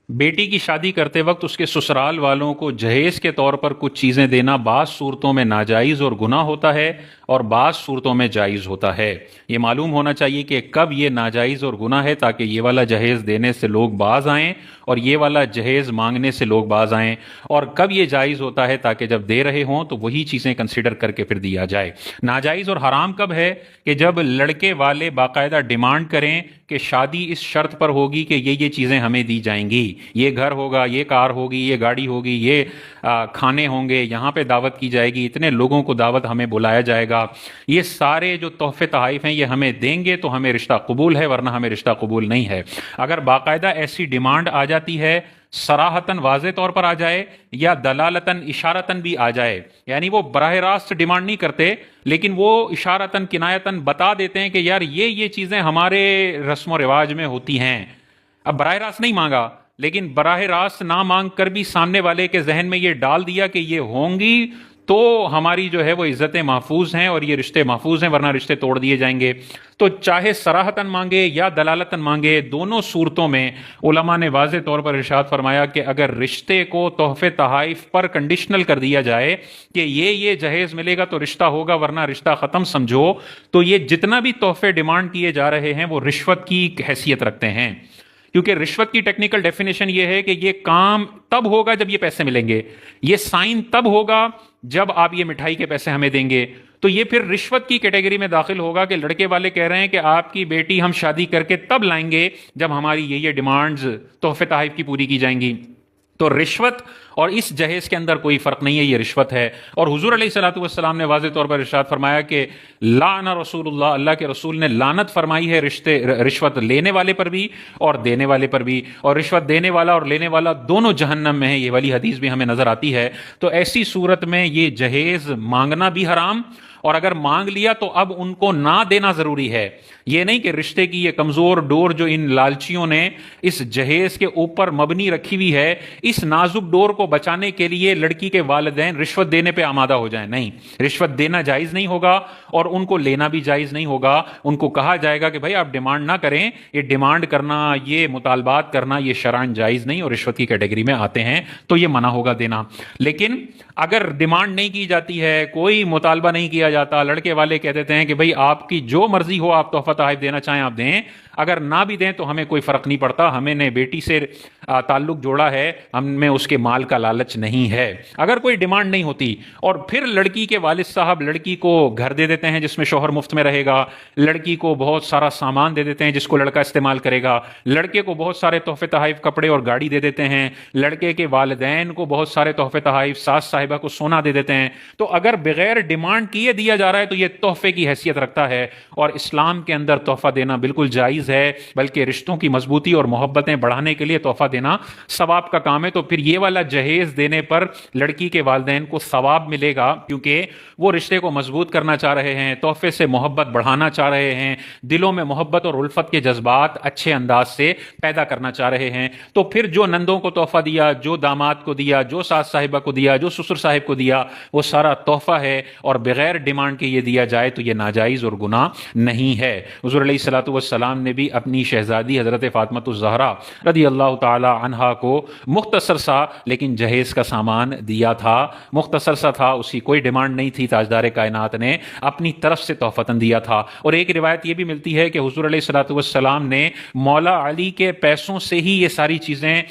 बेटी की शादी करते वक्त उसके ससुराल वालों को जहेज के तौर पर कुछ चीज़ें देना बाज़ सूरतों में नाजायज़ और गुनाह होता है और बाज़ सूरतों में जायज़ होता है। ये मालूम होना चाहिए कि कब ये नाजायज़ और गुनाह है, ताकि ये वाला जहेज़ देने से लोग बाज आएँ और ये वाला जहेज़ मांगने से लोग बाज आएँ, और कब ये जायज़ होता है ताकि जब दे रहे हों तो वही चीज़ें कंसिडर करके फिर दिया जाए। नाजायज़ और हराम कब है कि जब लड़के वाले बाकायदा डिमांड करें कि शादी इस शर्त पर होगी कि ये चीज़ें हमें दी जाएंगी, ये घर होगा, ये कार होगी, ये गाड़ी होगी, ये खाने होंगे, यहाँ पे दावत की जाएगी, इतने लोगों को दावत हमें बुलाया जाएगा, ये सारे जो तोहफे तहाइफ हैं ये हमें देंगे तो हमें रिश्ता कबूल है, वरना हमें रिश्ता कबूल नहीं है। अगर बाकायदा ऐसी डिमांड आ जाती है, सराहतन वाज़े तौर पर आ जाए या दलालतन इशारतन भी आ जाए, यानी वो बराह रास्त डिमांड नहीं करते लेकिन वो इशारतन किनायतन बता देते हैं कि यार ये चीज़ें हमारे रस्म व रिवाज में होती हैं। अब बराह रास्त नहीं मांगा, लेकिन बराह रास्त ना मांग कर भी सामने वाले के जहन में ये डाल दिया कि ये होंगी, तो हमारी जो है वो इज्जतें महफूज हैं और ये रिश्ते महफूज हैं, वरना रिश्ते तोड़ दिए जाएंगे। तो चाहे सराहतन मांगे या दलालतन मांगे, दोनों सूरतों में उलमा ने वाज़े तौर पर इरशाद फरमाया कि अगर रिश्ते को तोहफे तहाइफ पर कंडीशनल कर दिया जाए कि ये जहेज मिलेगा तो रिश्ता होगा, वरना रिश्ता ख़त्म समझो, तो ये जितना भी तोहफे डिमांड किए जा रहे हैं वो रिश्वत की हैसियत रखते हैं। क्योंकि रिश्वत की टेक्निकल डेफिनेशन ये है कि ये काम तब होगा जब ये पैसे मिलेंगे, ये साइन तब होगा जब आप ये मिठाई के पैसे हमें देंगे। तो ये फिर रिश्वत की कैटेगरी में दाखिल होगा कि लड़के वाले कह रहे हैं कि आपकी बेटी हम शादी करके तब लाएंगे जब हमारी ये डिमांड्स तोहफे तहाइफ की पूरी की जाएंगी। तो रिश्वत और इस जहेज के अंदर कोई फर्क नहीं है, ये रिश्वत है। और हुजूर अलैहिस्सलातु वस्सलाम ने वाज़े तौर पर इरशाद फरमाया कि लाना रसूलुल्लाह, अल्लाह के रसूल ने लानत फरमाई है रिश्वत लेने वाले पर भी और देने वाले पर भी, और रिश्वत देने वाला और लेने वाला दोनों जहन्नम में है। ये वाली हदीस भी हमें नजर आती है। तो ऐसी सूरत में ये जहेज मांगना भी हराम, और अगर मांग लिया तो अब उनको ना देना जरूरी है। ये नहीं कि रिश्ते की ये कमजोर डोर जो इन लालचियों ने इस जहेज के ऊपर मबनी रखी हुई है, इस नाजुक डोर को बचाने के लिए लड़की के वालिदैन रिश्वत देने पे आमादा हो जाए। नहीं, रिश्वत देना जायज नहीं होगा और उनको लेना भी जायज नहीं होगा। उनको कहा जाएगा कि भाई आप डिमांड ना करें, ये डिमांड करना, ये मुतालबात करना, ये शरअन जायज नहीं और रिश्वत की कैटेगरी में आते हैं, तो ये मना होगा देना। लेकिन अगर डिमांड नहीं की जाती है, कोई मुतालबा नहीं किया जाता, लड़के वाले कह देते हैं कि भाई आपकी जो मर्जी हो, आप तोहफा तहाइफ देना चाहें आप दें, अगर ना भी दें तो हमें कोई फर्क नहीं पड़ता, हमने बेटी से ताल्लुक जोड़ा है, हमें उसके माल का लालच नहीं है। अगर कोई डिमांड नहीं होती और फिर लड़की के वालिद साहब लड़की को घर दे देते हैं जिसमें शौहर मुफ्त में रहेगा, लड़की को बहुत सारा सामान दे देते हैं जिसको लड़का इस्तेमाल करेगा, लड़के को बहुत सारे तोहफे तहाइफ कपड़े और गाड़ी दे देते हैं, लड़के के वालिदैन को बहुत सारे तोहफे तहाइफ, सास साहिबा को सोना दे देते हैं, तो अगर बगैर डिमांड किए दिया जा रहा है तो यह तोहफे की हैसियत रखता है। और इस्लाम के अंदर तोहफा देना बिल्कुल जायज है, बल्कि रिश्तों की मजबूती और मोहब्बतें बढ़ाने के लिए तोहफा देना सवाब का काम है। तो फिर ये वाला जहेज देने पर लड़की के वालिदैन को सवाब मिलेगा, क्योंकि वो रिश्ते को मजबूत करना चाह रहे हैं, तोहफे से मोहब्बत बढ़ाना चाह रहे हैं, दिलों में मोहब्बत और उल्फत के जज्बात अच्छे अंदाज से पैदा करना चाह रहे हैं। तो फिर जो नंदों को तोहफा दिया, जो दामाद को दिया, जो सास साहिबा को दिया, जो ससुर साहिब को दिया, वो सारा तोहफा है, और बगैर डिमांड के ये दिया जाए तो ये नाजायज और गुनाह नहीं है। हुज़ूर अलैहिस्सलातु वस्सलाम ने भी अपनी शहजादी हजरत फातिमातुज़ ज़हरा रदी अल्लाह ताला अन्हा को मुख्तसर सा लेकिन जहेज का सामान दिया था। मुख्तसर सा था, उसकी कोई डिमांड नहीं थी, ताजदार कायनात ने अपनी तरफ से तोहफतन दिया था। और एक रिवायत यह भी मिलती है कि हुज़ूर अलैहिस्सलातु वस्सलाम ने मौला अली के पैसों से ही ये सारी चीज़ें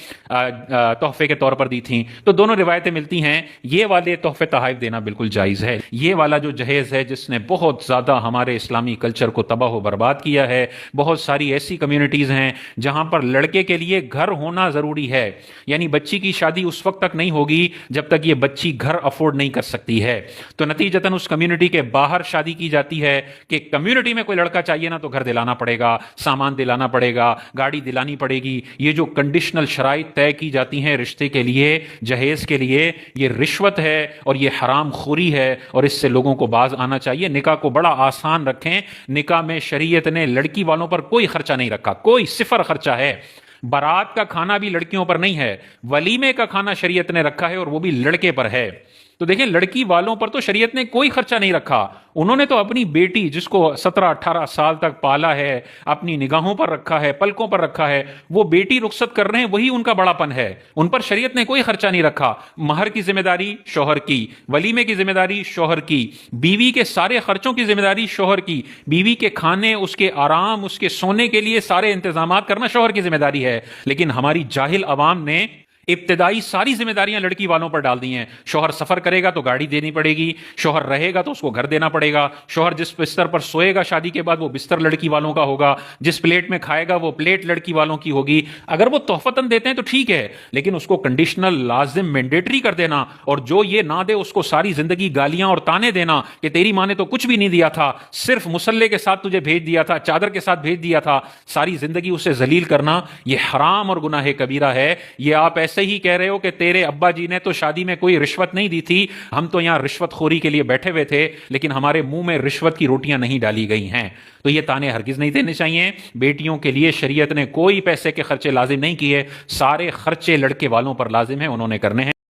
तोहफे के तौर पर दी थी। तो दोनों रिवायतें मिलती हैं। ये वाले तोहफे तहाइफ देना बिल्कुल जायज़ है। ये वाला जो जहेज है जिसने बहुत ज़्यादा हमारे इस्लामी कल्चर को तबाह व बर्बाद किया है, बहुत सारी ऐसी कम्युनिटीज़ हैं जहां पर लड़के के लिए घर होना ज़रूरी है, यानी बच्ची की शादी उस वक्त तक नहीं होगी जब तक ये बच्ची घर अफोर्ड नहीं कर सकती है। तो नतीजतन उस कम्युनिटी के बाहर शादी की जाती है कि कम्युनिटी में कोई लड़का चाहिए ना तो घर दिलाना पड़ेगा, सामान दिलाना पड़ेगा, गाड़ी दिलानी पड़ेगी। ये जो कंडीशनल शराइत तय की जाती हैं रिश्ते के लिए, जहेज के लिए, ये रिश्वत है और ये हराम खोरी है, और इससे लोगों को बाज आना चाहिए। निकाह को बड़ा आसान रखें। निकाह में शरीयत ने लड़की वालों पर कोई खर्चा नहीं रखा, कोई सिफर खर्चा है। बारात का खाना भी लड़कियों पर नहीं है, वलीमे का खाना शरीयत ने रखा है और वो भी लड़के पर है। تو دیکھیں لڑکی والوں پر تو شریعت نے کوئی خرچہ نہیں رکھا، انہوں نے تو اپنی بیٹی جس کو 17-18 سال تک پالا ہے، اپنی نگاہوں پر رکھا ہے، پلکوں پر رکھا ہے، وہ بیٹی رخصت کر رہے ہیں، وہی ان کا بڑا پن ہے، ان پر شریعت نے کوئی خرچہ نہیں رکھا۔ مہر کی ذمہ داری شوہر کی، ولیمے کی ذمہ داری شوہر کی، بیوی کے سارے خرچوں کی ذمہ داری شوہر کی، بیوی کے کھانے، اس کے آرام، اس کے سونے کے لیے سارے انتظامات کرنا شوہر کی ذمہ داری ہے۔ لیکن ہماری جاہل عوام نے ابتدائی ساری ذمہ داریاں لڑکی والوں پر ڈال دی ہیں۔ شوہر سفر کرے گا تو گاڑی دینی پڑے گی، شوہر رہے گا تو اس کو گھر دینا پڑے گا، شوہر جس بستر پر سوئے گا شادی کے بعد وہ بستر لڑکی والوں کا ہوگا، جس پلیٹ میں کھائے گا وہ پلیٹ لڑکی والوں کی ہوگی۔ اگر وہ تحفتاً دیتے ہیں تو ٹھیک ہے، لیکن اس کو کنڈیشنل، لازم، مینڈیٹری کر دینا، اور جو یہ نہ دے اس کو ساری زندگی گالیاں اور تانے دینا کہ تیری ماں نے تو کچھ بھی نہیں دیا تھا، صرف مسلح کے ساتھ تجھے بھیج دیا تھا، چادر کے ساتھ بھیج دیا تھا، ساری زندگی اسے ذلیل کرنا، یہ حرام اور گناہ کبیرہ ہے۔ یہ آپ ایسے ہی کہہ رہے ہو کہ تیرے ابا جی نے تو شادی میں کوئی رشوت نہیں دی تھی، ہم تو یہاں رشوت خوری کے لیے بیٹھے ہوئے تھے، لیکن ہمارے منہ میں رشوت کی روٹیاں نہیں ڈالی گئی ہیں۔ تو یہ تانے ہرگز نہیں دینے چاہیے۔ بیٹیوں کے لیے شریعت نے کوئی پیسے کے خرچے لازم نہیں کیے، سارے خرچے لڑکے والوں پر لازم ہیں، انہوں نے کرنے ہیں۔